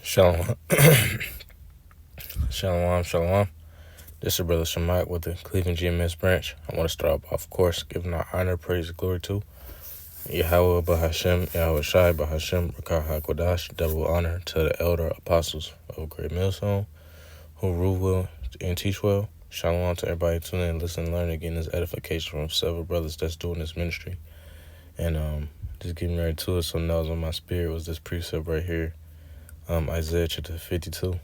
Shalom. Shalom, shalom. This is Brother Shemite with the Cleveland GMS branch. I want to start off, of course, giving our honor, praise, and glory to Yahweh Bahashem, Yahweh Shai Bahashem, Rakah HaKodash, double honor to the elder apostles of Great Millstone, who rule well and teach well. Shalom to everybody tuning in, listen, and learn, again this edification from several brothers that's doing this ministry. And just getting right to it, something that was on my spirit was this precept right here, Isaiah chapter 52,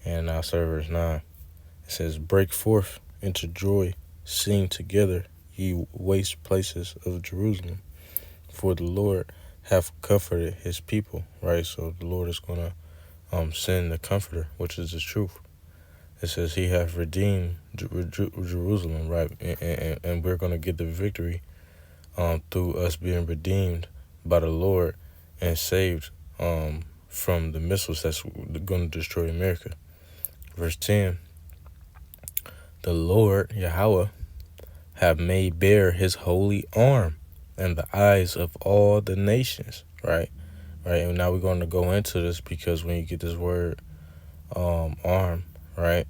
and I'll start verse 9. It says, "Break forth into joy, sing together, ye waste places of Jerusalem, for the Lord hath comforted his people." Right, so the Lord is going to send the comforter, which is the truth. It says he hath redeemed Jerusalem, right, and we're going to get the victory through us being redeemed by the Lord and saved from the missiles that's going to destroy America. Verse 10, "The Lord, Yahweh, have made bare his holy arm in the eyes of all the nations." Right? And now we're going to go into this because when you get this word arm, right,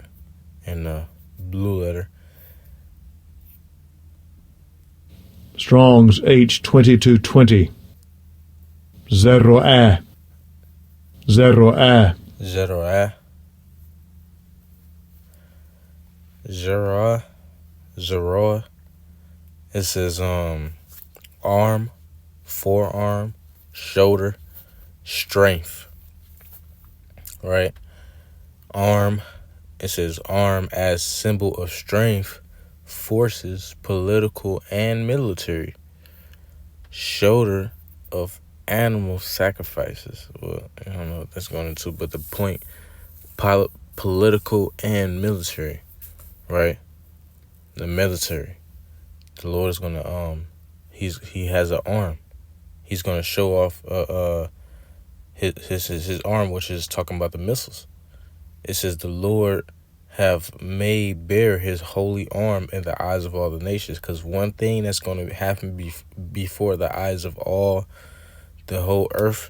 in the blue letter, Strong's H2220. Zeroah. Zerah, it says arm, forearm, shoulder, strength. Right? Arm, it says arm as symbol of strength, forces, political and military. Shoulder of animal sacrifices. Well, I don't know what that's going into, but the point, political and military, right? The military. The Lord is going to he has an arm. He's going to show off his arm, which is talking about the missiles. It says the Lord have made bare his holy arm in the eyes of all the nations, because one thing that's going to happen before the eyes of all the whole earth,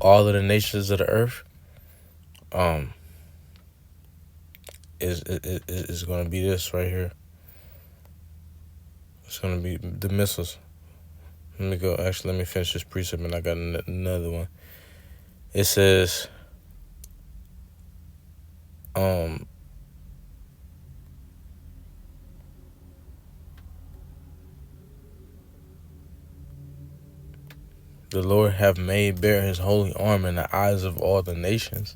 all of the nations of the earth, is going to be this right here. It's going to be the missiles. Let me finish this precept, and I got another one. It says, the Lord have made bare his holy arm in the eyes of all the nations,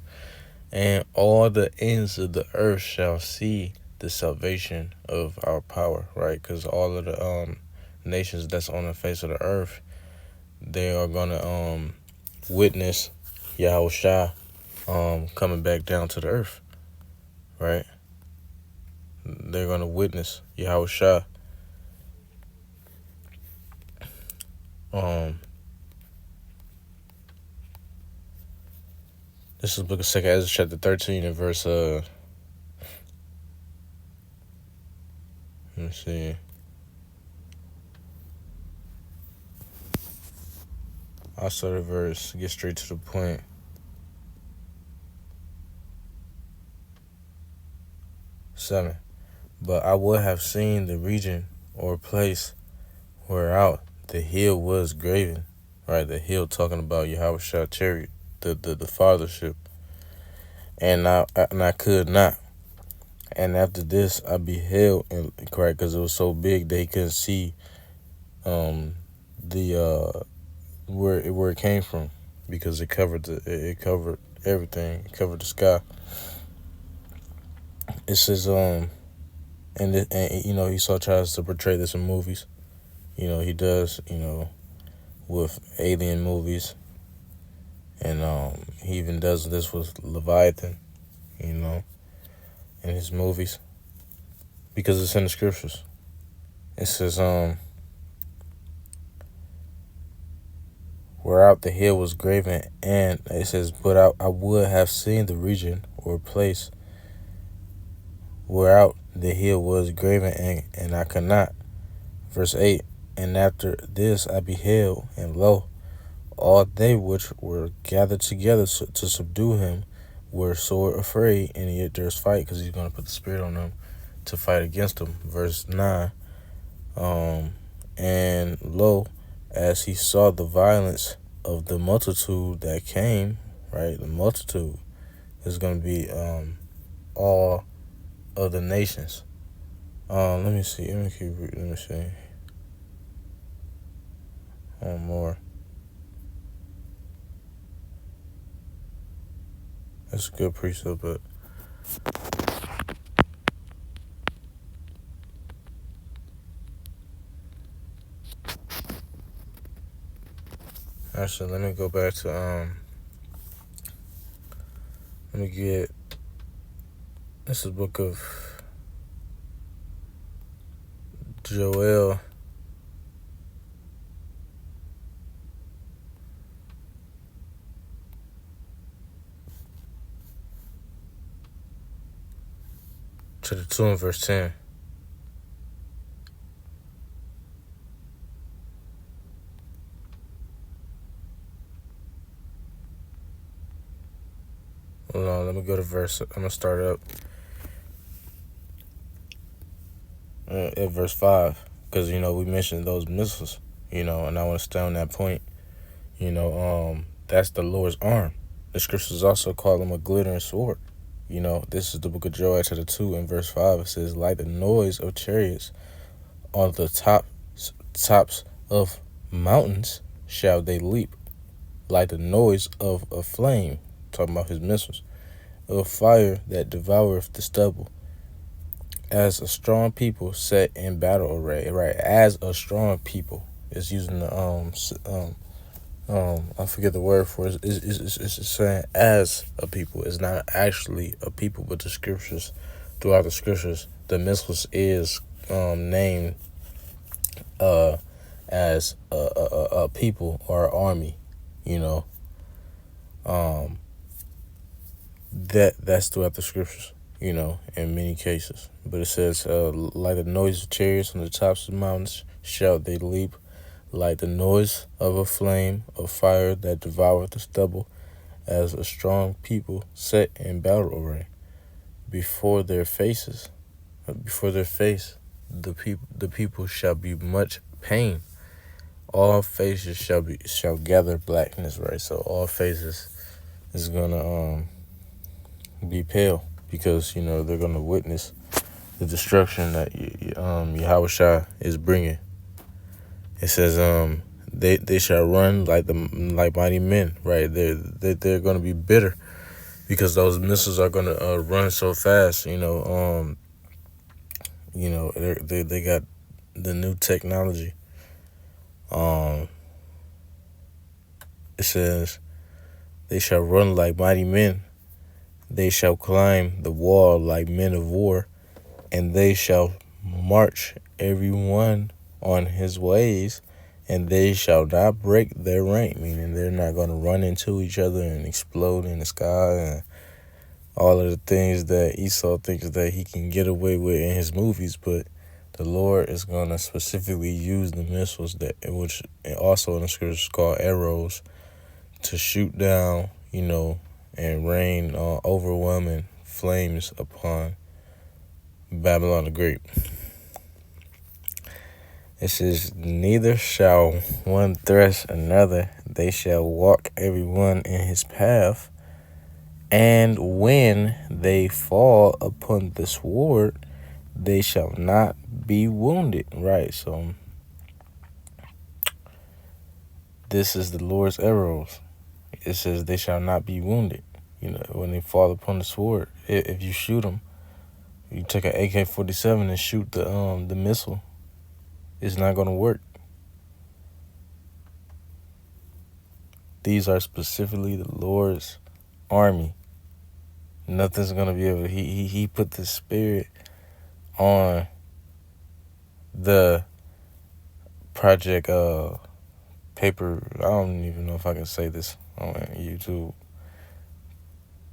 and all the ends of the earth shall see the salvation of our power. Right? Because all of the nations that's on the face of the earth, they are going to witness Yahweh Shai coming back down to the earth. Right? They're going to witness Yahweh Shai. This is the book of 2nd Ezra chapter 13 and verse let me see. I'll start at verse, get straight to the point. Seven. "But I would have seen the region or place whereout the hill was graven." Right, the hill talking about Yahweh Shai chariot, the fathership. And I could not. And after this I beheld, and correct, because it was so big they couldn't see the where it came from, because it covered everything, it covered the sky. It says and he saw tries to portray this in movies. He does, with alien movies, and he even does this with Leviathan, in his movies, because it's in the scriptures. It says whereout the hill was graven, and it says, "But I would have seen the region or place whereout the hill was graven, and I could not." Verse 8, "And after this I beheld, and lo, All they which were gathered together to subdue him were sore afraid, and yet there's fight because he's going to put the spirit on them to fight against them. Verse 9. And lo, as he saw the violence of the multitude that came, right? The multitude is going to be all of the nations. Let me see. Let me see. One more. That's a good precept, but actually, let me go back to let me get, this is the book of Joel. Chapter 2 and verse 10. Hold on, let me go to verse. I'm going to start up at verse 5. Because, we mentioned those missiles, and I want to stay on that point. That's the Lord's arm. The scriptures also call him a glittering sword. This is the book of Joel, chapter 2 and verse 5. It says, like the noise of chariots on the tops of mountains shall they leap, like the noise of a flame, talking about his missiles, of fire that devoureth the stubble, as a strong people set in battle array. Right, as a strong people is using the I forget the word for it. It's saying as a people. It's not actually a people, but the scriptures, throughout the scriptures, the missiles is named as a people or an army. That's throughout the scriptures. In many cases. But it says, like the noise of chariots on the tops of the mountains, shall they leap, like the noise of a flame of fire that devoureth the stubble, as a strong people set in battle array. Before their face, the people shall be much pain. All faces shall gather blackness, right? So all faces is gonna be pale, because they're gonna witness the destruction that Yahweh Shai is bringing. It says they shall run like mighty men, right? They're gonna be bitter because those missiles are gonna run so fast. They got the new technology. It says they shall run like mighty men. They shall climb the wall like men of war, and they shall march every one on his ways, and they shall not break their rank, meaning they're not going to run into each other and explode in the sky and all of the things that Esau thinks that he can get away with in his movies. But the Lord is going to specifically use the missiles, which also in the scriptures called arrows, to shoot down, and rain overwhelming flames upon Babylon the Great. It says, neither shall one thresh another, they shall walk every one in his path, and when they fall upon the sword, they shall not be wounded. Right, so this is the Lord's arrows. It says they shall not be wounded. When they fall upon the sword, if you shoot them, you take an AK-47 and shoot the missile, it's not going to work. These are specifically the Lord's army. Nothing's going to be able to, he put the spirit on the project paper. I don't even know if I can say this on YouTube.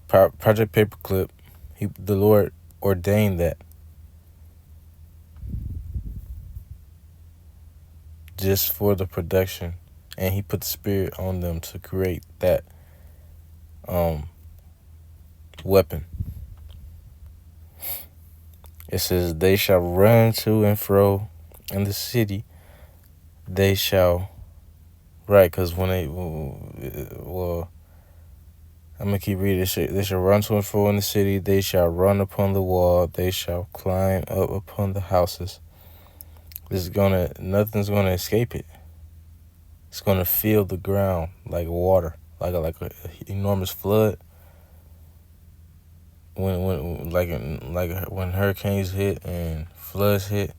Project Paperclip. The Lord ordained that just for the production and he put the spirit on them to create that weapon. It says, they shall run to and fro in the city. They shall, right, because when they, well, I'm going to keep reading this shit. They shall run to and fro in the city. They shall run upon the wall. They shall climb up upon the houses. Nothing's going to escape it. It's going to fill the ground like water, like an enormous flood. When hurricanes hit and floods hit,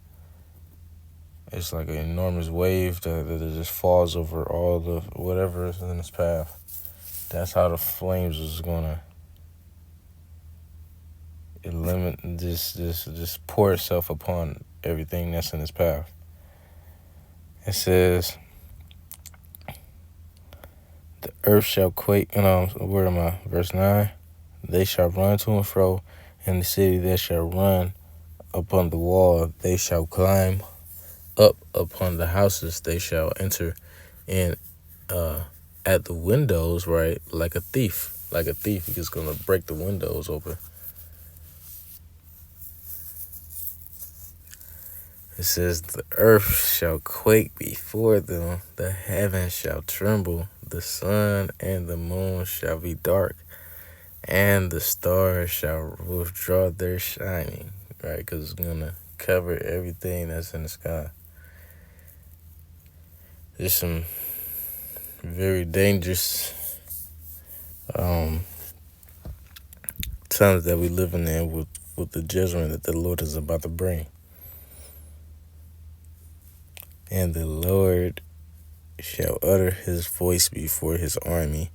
it's like an enormous wave that just falls over all the whatever is in its path. That's how the flames is gonna eliminate, just pour itself upon everything that's in its path. It says, the earth shall quake. Where am I? Verse 9. They shall run to and fro in the city. They shall run upon the wall. They shall climb up upon the houses. They shall enter in at the windows, right, like a thief. Like a thief, he's just gonna break the windows open. It says, the earth shall quake before them, the heavens shall tremble, the sun and the moon shall be dark, and the stars shall withdraw their shining, right? Because it's gonna cover everything that's in the sky. There's some very dangerous times that we living in with the judgment that the Lord is about to bring. And the Lord shall utter his voice before his army,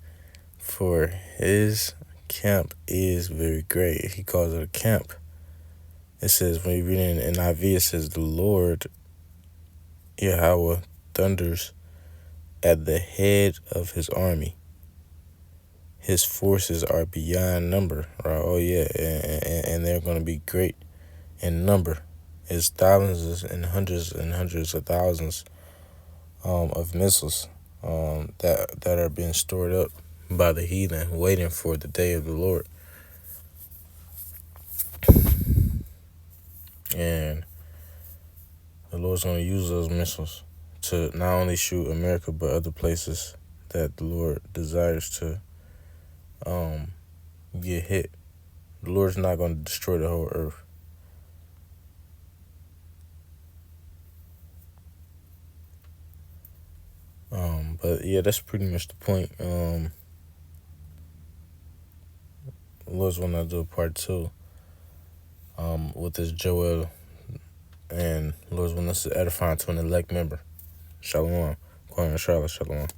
for his camp is very great. He calls it a camp. It says, when you read it in NIV, it says, the Lord, Yahweh, thunders at the head of his army. His forces are beyond number, right? Oh, yeah, and they're going to be great in number. It's thousands and hundreds of thousands of missiles that are being stored up by the heathen, waiting for the day of the Lord. And the Lord's going to use those missiles to not only shoot America, but other places that the Lord desires to get hit. The Lord's not going to destroy the whole earth. But yeah, that's pretty much the point. The Lord's want to do a part 2 with this Joel, and Lord's want us to edify to an elect member. Shalom. Kwame Charlotte, shalom.